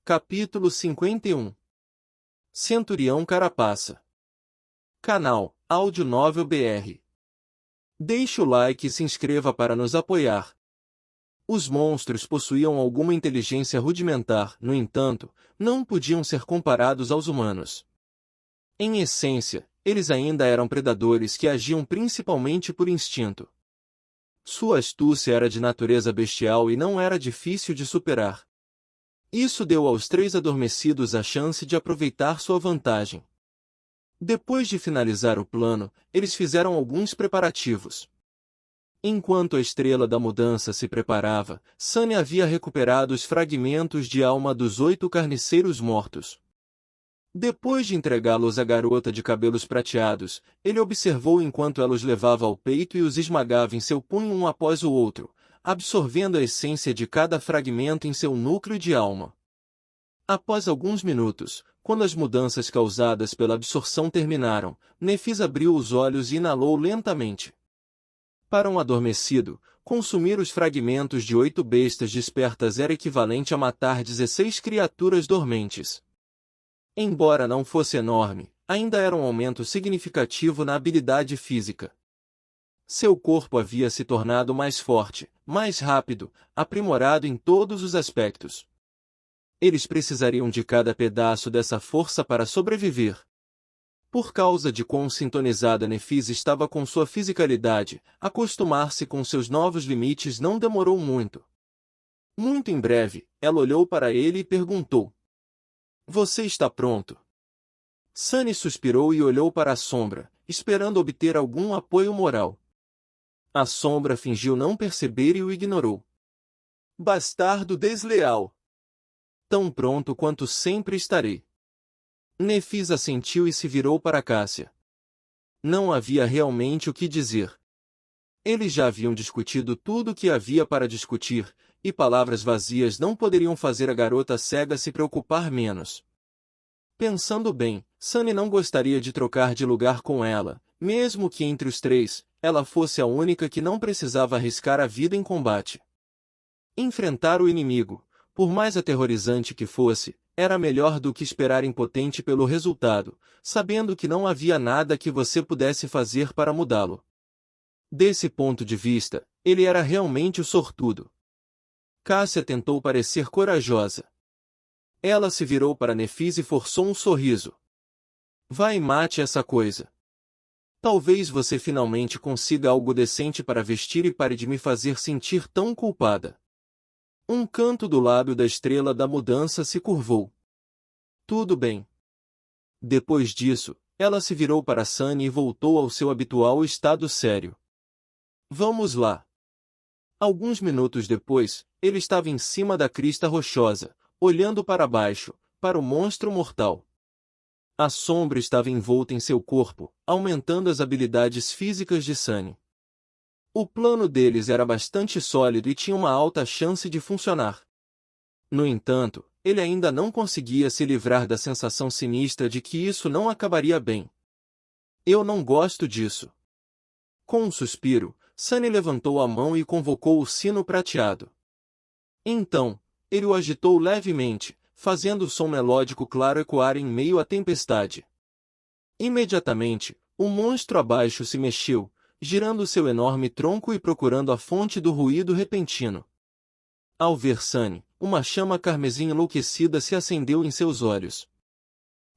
Capítulo 51. Centurião Carapaça. Canal Áudio Novel BR. Deixe o like e se inscreva para nos apoiar. Os monstros possuíam alguma inteligência rudimentar, no entanto, não podiam ser comparados aos humanos. Em essência, eles ainda eram predadores que agiam principalmente por instinto. Sua astúcia era de natureza bestial e não era difícil de superar. Isso deu aos três adormecidos a chance de aproveitar sua vantagem. Depois de finalizar o plano, eles fizeram alguns preparativos. Enquanto a estrela da mudança se preparava, Sunny havia recuperado os fragmentos de alma dos 8 carniceiros mortos. Depois de entregá-los à garota de cabelos prateados, ele observou enquanto ela os levava ao peito e os esmagava em seu punho um após o outro, absorvendo a essência de cada fragmento em seu núcleo de alma. Após alguns minutos, quando as mudanças causadas pela absorção terminaram, Nephis abriu os olhos e inalou lentamente. Para um adormecido, consumir os fragmentos de 8 bestas despertas era equivalente a matar 16 criaturas dormentes. Embora não fosse enorme, ainda era um aumento significativo na habilidade física. Seu corpo havia se tornado mais forte, mais rápido, aprimorado em todos os aspectos. Eles precisariam de cada pedaço dessa força para sobreviver. Por causa de quão sintonizada Nephis estava com sua fisicalidade, acostumar-se com seus novos limites não demorou muito. Muito em breve, ela olhou para ele e perguntou: "Você está pronto?" Sunny suspirou e olhou para a sombra, esperando obter algum apoio moral. A sombra fingiu não perceber e o ignorou. "Bastardo desleal! Tão pronto quanto sempre estarei." Nephis assentiu e se virou para Cássia. Não havia realmente o que dizer. Eles já haviam discutido tudo o que havia para discutir, e palavras vazias não poderiam fazer a garota cega se preocupar menos. Pensando bem, Sunny não gostaria de trocar de lugar com ela, mesmo que entre os três, ela fosse a única que não precisava arriscar a vida em combate. Enfrentar o inimigo, por mais aterrorizante que fosse, era melhor do que esperar impotente pelo resultado, sabendo que não havia nada que você pudesse fazer para mudá-lo. Desse ponto de vista, ele era realmente o sortudo. Cássia tentou parecer corajosa. Ela se virou para Nephis e forçou um sorriso. "Vai e mate essa coisa. Talvez você finalmente consiga algo decente para vestir e pare de me fazer sentir tão culpada." Um canto do lábio da estrela da mudança se curvou. "Tudo bem." Depois disso, ela se virou para Sunny e voltou ao seu habitual estado sério. "Vamos lá." Alguns minutos depois, ele estava em cima da crista rochosa, olhando para baixo, para o monstro mortal. A sombra estava envolta em seu corpo, aumentando as habilidades físicas de Sunny. O plano deles era bastante sólido e tinha uma alta chance de funcionar. No entanto, ele ainda não conseguia se livrar da sensação sinistra de que isso não acabaria bem. "Eu não gosto disso." Com um suspiro, Sunny levantou a mão e convocou o sino prateado. Então, ele o agitou levemente, fazendo o som melódico claro ecoar em meio à tempestade. Imediatamente, o monstro abaixo se mexeu, girando seu enorme tronco e procurando a fonte do ruído repentino. Ao ver Sunny, uma chama carmesim enlouquecida se acendeu em seus olhos.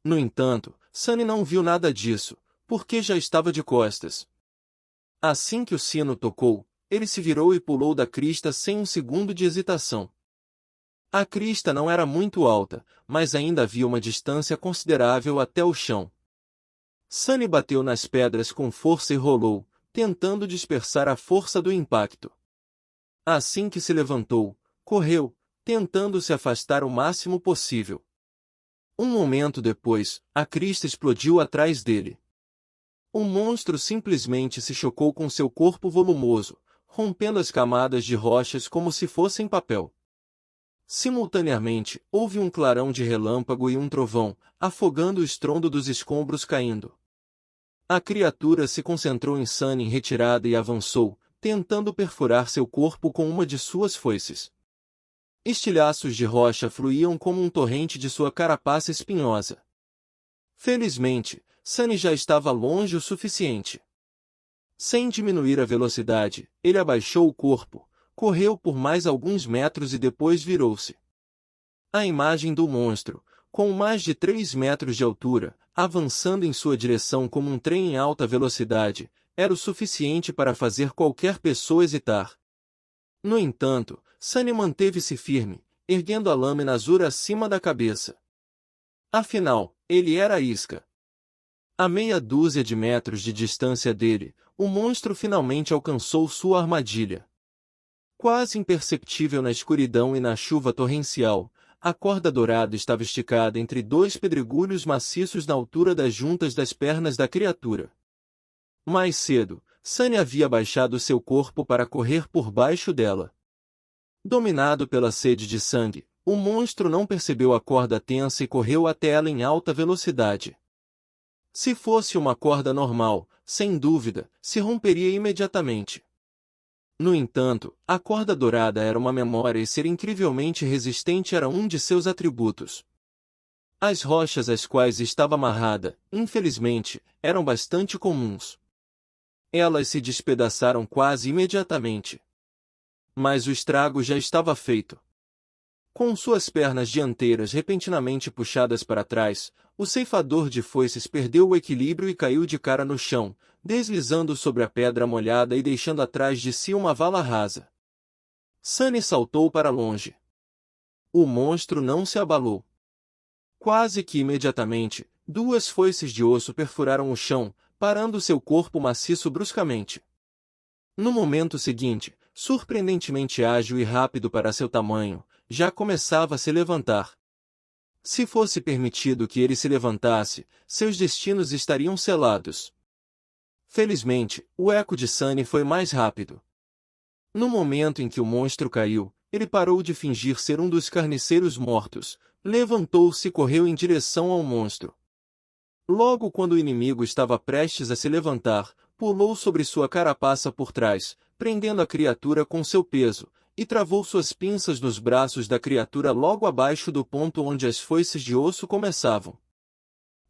No entanto, Sunny não viu nada disso, porque já estava de costas. Assim que o sino tocou, ele se virou e pulou da crista sem um segundo de hesitação. A crista não era muito alta, mas ainda havia uma distância considerável até o chão. Sunny bateu nas pedras com força e rolou, tentando dispersar a força do impacto. Assim que se levantou, correu, tentando se afastar o máximo possível. Um momento depois, a crista explodiu atrás dele. O monstro simplesmente se chocou com seu corpo volumoso, rompendo as camadas de rochas como se fossem papel. Simultaneamente, houve um clarão de relâmpago e um trovão, afogando o estrondo dos escombros caindo. A criatura se concentrou em Sunny em retirada e avançou, tentando perfurar seu corpo com uma de suas foices. Estilhaços de rocha fluíam como um torrente de sua carapaça espinhosa. Felizmente, Sunny já estava longe o suficiente. Sem diminuir a velocidade, ele abaixou o corpo, correu por mais alguns metros e depois virou-se. A imagem do monstro, com mais de 3 metros de altura, avançando em sua direção como um trem em alta velocidade, era o suficiente para fazer qualquer pessoa hesitar. No entanto, Sunny manteve-se firme, erguendo a lâmina azul acima da cabeça. Afinal, ele era a isca. A meia dúzia de metros de distância dele, o monstro finalmente alcançou sua armadilha. Quase imperceptível na escuridão e na chuva torrencial, a corda dourada estava esticada entre dois pedregulhos maciços na altura das juntas das pernas da criatura. Mais cedo, Sunny havia baixado seu corpo para correr por baixo dela. Dominado pela sede de sangue, o monstro não percebeu a corda tensa e correu até ela em alta velocidade. Se fosse uma corda normal, sem dúvida, se romperia imediatamente. No entanto, a corda dourada era uma memória e ser incrivelmente resistente era um de seus atributos. As rochas às quais estava amarrada, infelizmente, eram bastante comuns. Elas se despedaçaram quase imediatamente. Mas o estrago já estava feito. Com suas pernas dianteiras repentinamente puxadas para trás, o ceifador de foices perdeu o equilíbrio e caiu de cara no chão, deslizando sobre a pedra molhada e deixando atrás de si uma vala rasa. Sunny saltou para longe. O monstro não se abalou. Quase que imediatamente, duas foices de osso perfuraram o chão, parando seu corpo maciço bruscamente. No momento seguinte, surpreendentemente ágil e rápido para seu tamanho, já começava a se levantar. Se fosse permitido que ele se levantasse, seus destinos estariam selados. Felizmente, o eco de Sunny foi mais rápido. No momento em que o monstro caiu, ele parou de fingir ser um dos carniceiros mortos, levantou-se e correu em direção ao monstro. Logo quando o inimigo estava prestes a se levantar, pulou sobre sua carapaça por trás, prendendo a criatura com seu peso, e travou suas pinças nos braços da criatura logo abaixo do ponto onde as foices de osso começavam.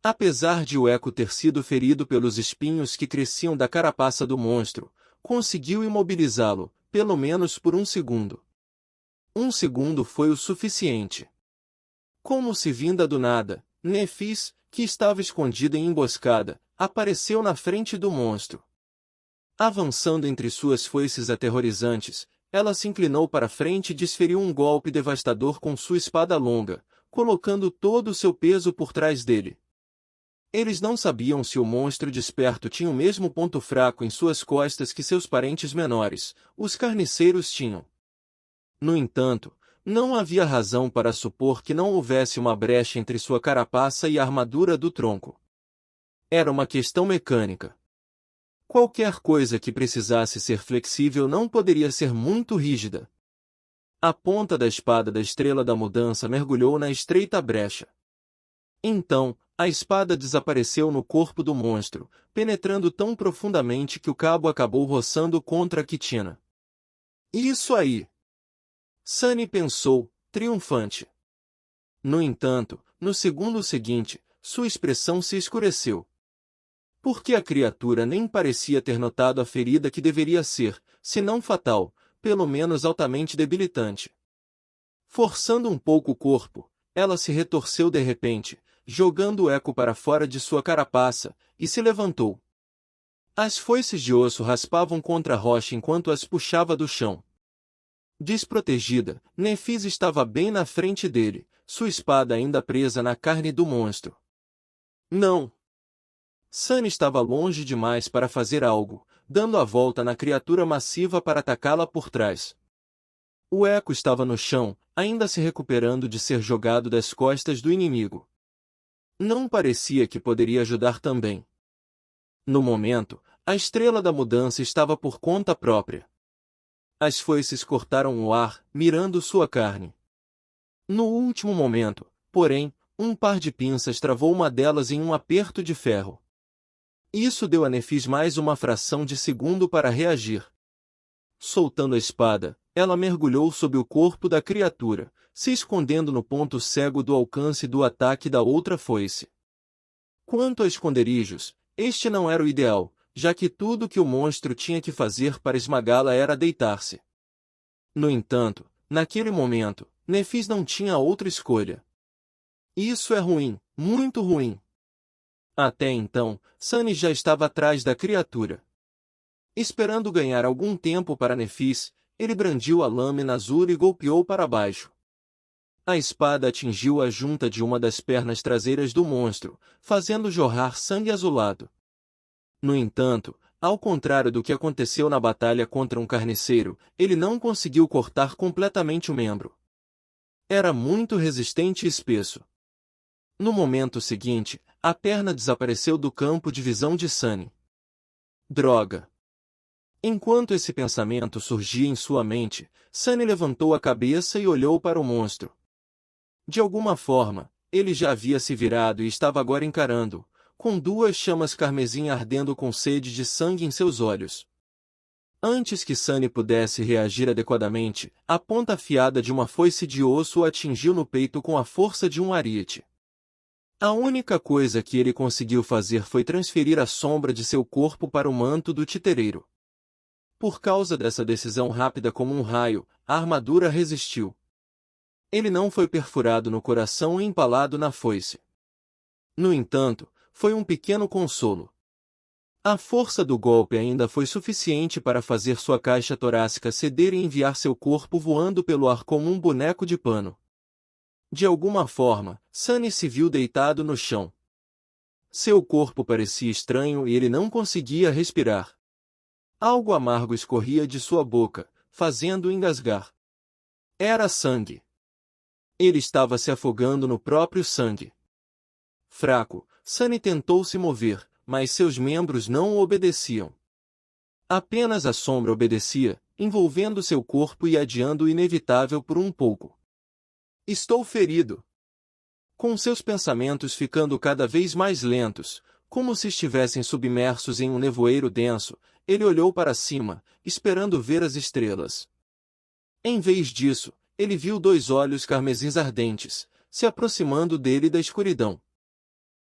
Apesar de o eco ter sido ferido pelos espinhos que cresciam da carapaça do monstro, conseguiu imobilizá-lo, pelo menos por um segundo. Um segundo foi o suficiente. Como se vinda do nada, Nephis, que estava escondida em emboscada, apareceu na frente do monstro. Avançando entre suas foices aterrorizantes, ela se inclinou para frente e desferiu um golpe devastador com sua espada longa, colocando todo o seu peso por trás dele. Eles não sabiam se o monstro desperto tinha o mesmo ponto fraco em suas costas que seus parentes menores, os carniceiros tinham. No entanto, não havia razão para supor que não houvesse uma brecha entre sua carapaça e a armadura do tronco. Era uma questão mecânica. Qualquer coisa que precisasse ser flexível não poderia ser muito rígida. A ponta da espada da Estrela da Mudança mergulhou na estreita brecha. Então, a espada desapareceu no corpo do monstro, penetrando tão profundamente que o cabo acabou roçando contra a quitina. Isso aí! Sunny pensou, triunfante. No entanto, no segundo seguinte, sua expressão se escureceu. Porque a criatura nem parecia ter notado a ferida que deveria ser, se não fatal, pelo menos altamente debilitante. Forçando um pouco o corpo, ela se retorceu de repente, jogando o eco para fora de sua carapaça, e se levantou. As foices de osso raspavam contra a rocha enquanto as puxava do chão. Desprotegida, Nephis estava bem na frente dele, sua espada ainda presa na carne do monstro. Não! Sunny estava longe demais para fazer algo, dando a volta na criatura massiva para atacá-la por trás. O eco estava no chão, ainda se recuperando de ser jogado das costas do inimigo. Não parecia que poderia ajudar também. No momento, a Estrela da Mudança estava por conta própria. As foices cortaram o ar, mirando sua carne. No último momento, porém, um par de pinças travou uma delas em um aperto de ferro. Isso deu a Nephis mais uma fração de segundo para reagir. Soltando a espada, Ela mergulhou sob o corpo da criatura, se escondendo no ponto cego do alcance do ataque da outra foice. Quanto a esconderijos, este não era o ideal, já que tudo que o monstro tinha que fazer para esmagá-la era deitar-se. No entanto, naquele momento, Nefis não tinha outra escolha. Isso é ruim, muito ruim. Até então, Sunny já estava atrás da criatura. Esperando ganhar algum tempo para Nefis, ele brandiu a lâmina azul e golpeou para baixo. A espada atingiu a junta de uma das pernas traseiras do monstro, fazendo jorrar sangue azulado. No entanto, ao contrário do que aconteceu na batalha contra um carniceiro, ele não conseguiu cortar completamente o membro. Era muito resistente e espesso. No momento seguinte, a perna desapareceu do campo de visão de Sunny. Droga! Enquanto esse pensamento surgia em sua mente, Sunny levantou a cabeça e olhou para o monstro. De alguma forma, ele já havia se virado e estava agora encarando-o, com duas chamas carmesim ardendo com sede de sangue em seus olhos. Antes que Sunny pudesse reagir adequadamente, a ponta afiada de uma foice de osso o atingiu no peito com a força de um ariete. A única coisa que ele conseguiu fazer foi transferir a sombra de seu corpo para o manto do titereiro. Por causa dessa decisão rápida como um raio, a armadura resistiu. Ele não foi perfurado no coração e empalado na foice. No entanto, foi um pequeno consolo. A força do golpe ainda foi suficiente para fazer sua caixa torácica ceder e enviar seu corpo voando pelo ar como um boneco de pano. De alguma forma, Sunny se viu deitado no chão. Seu corpo parecia estranho e ele não conseguia respirar. Algo amargo escorria de sua boca, fazendo-o engasgar. Era sangue. Ele estava se afogando no próprio sangue. Fraco, Sunny tentou se mover, mas seus membros não o obedeciam. Apenas a sombra obedecia, envolvendo seu corpo e adiando o inevitável por um pouco. Estou ferido. Com seus pensamentos ficando cada vez mais lentos, como se estivessem submersos em um nevoeiro denso, ele olhou para cima, esperando ver as estrelas. Em vez disso, ele viu dois olhos carmesins ardentes, se aproximando dele da escuridão.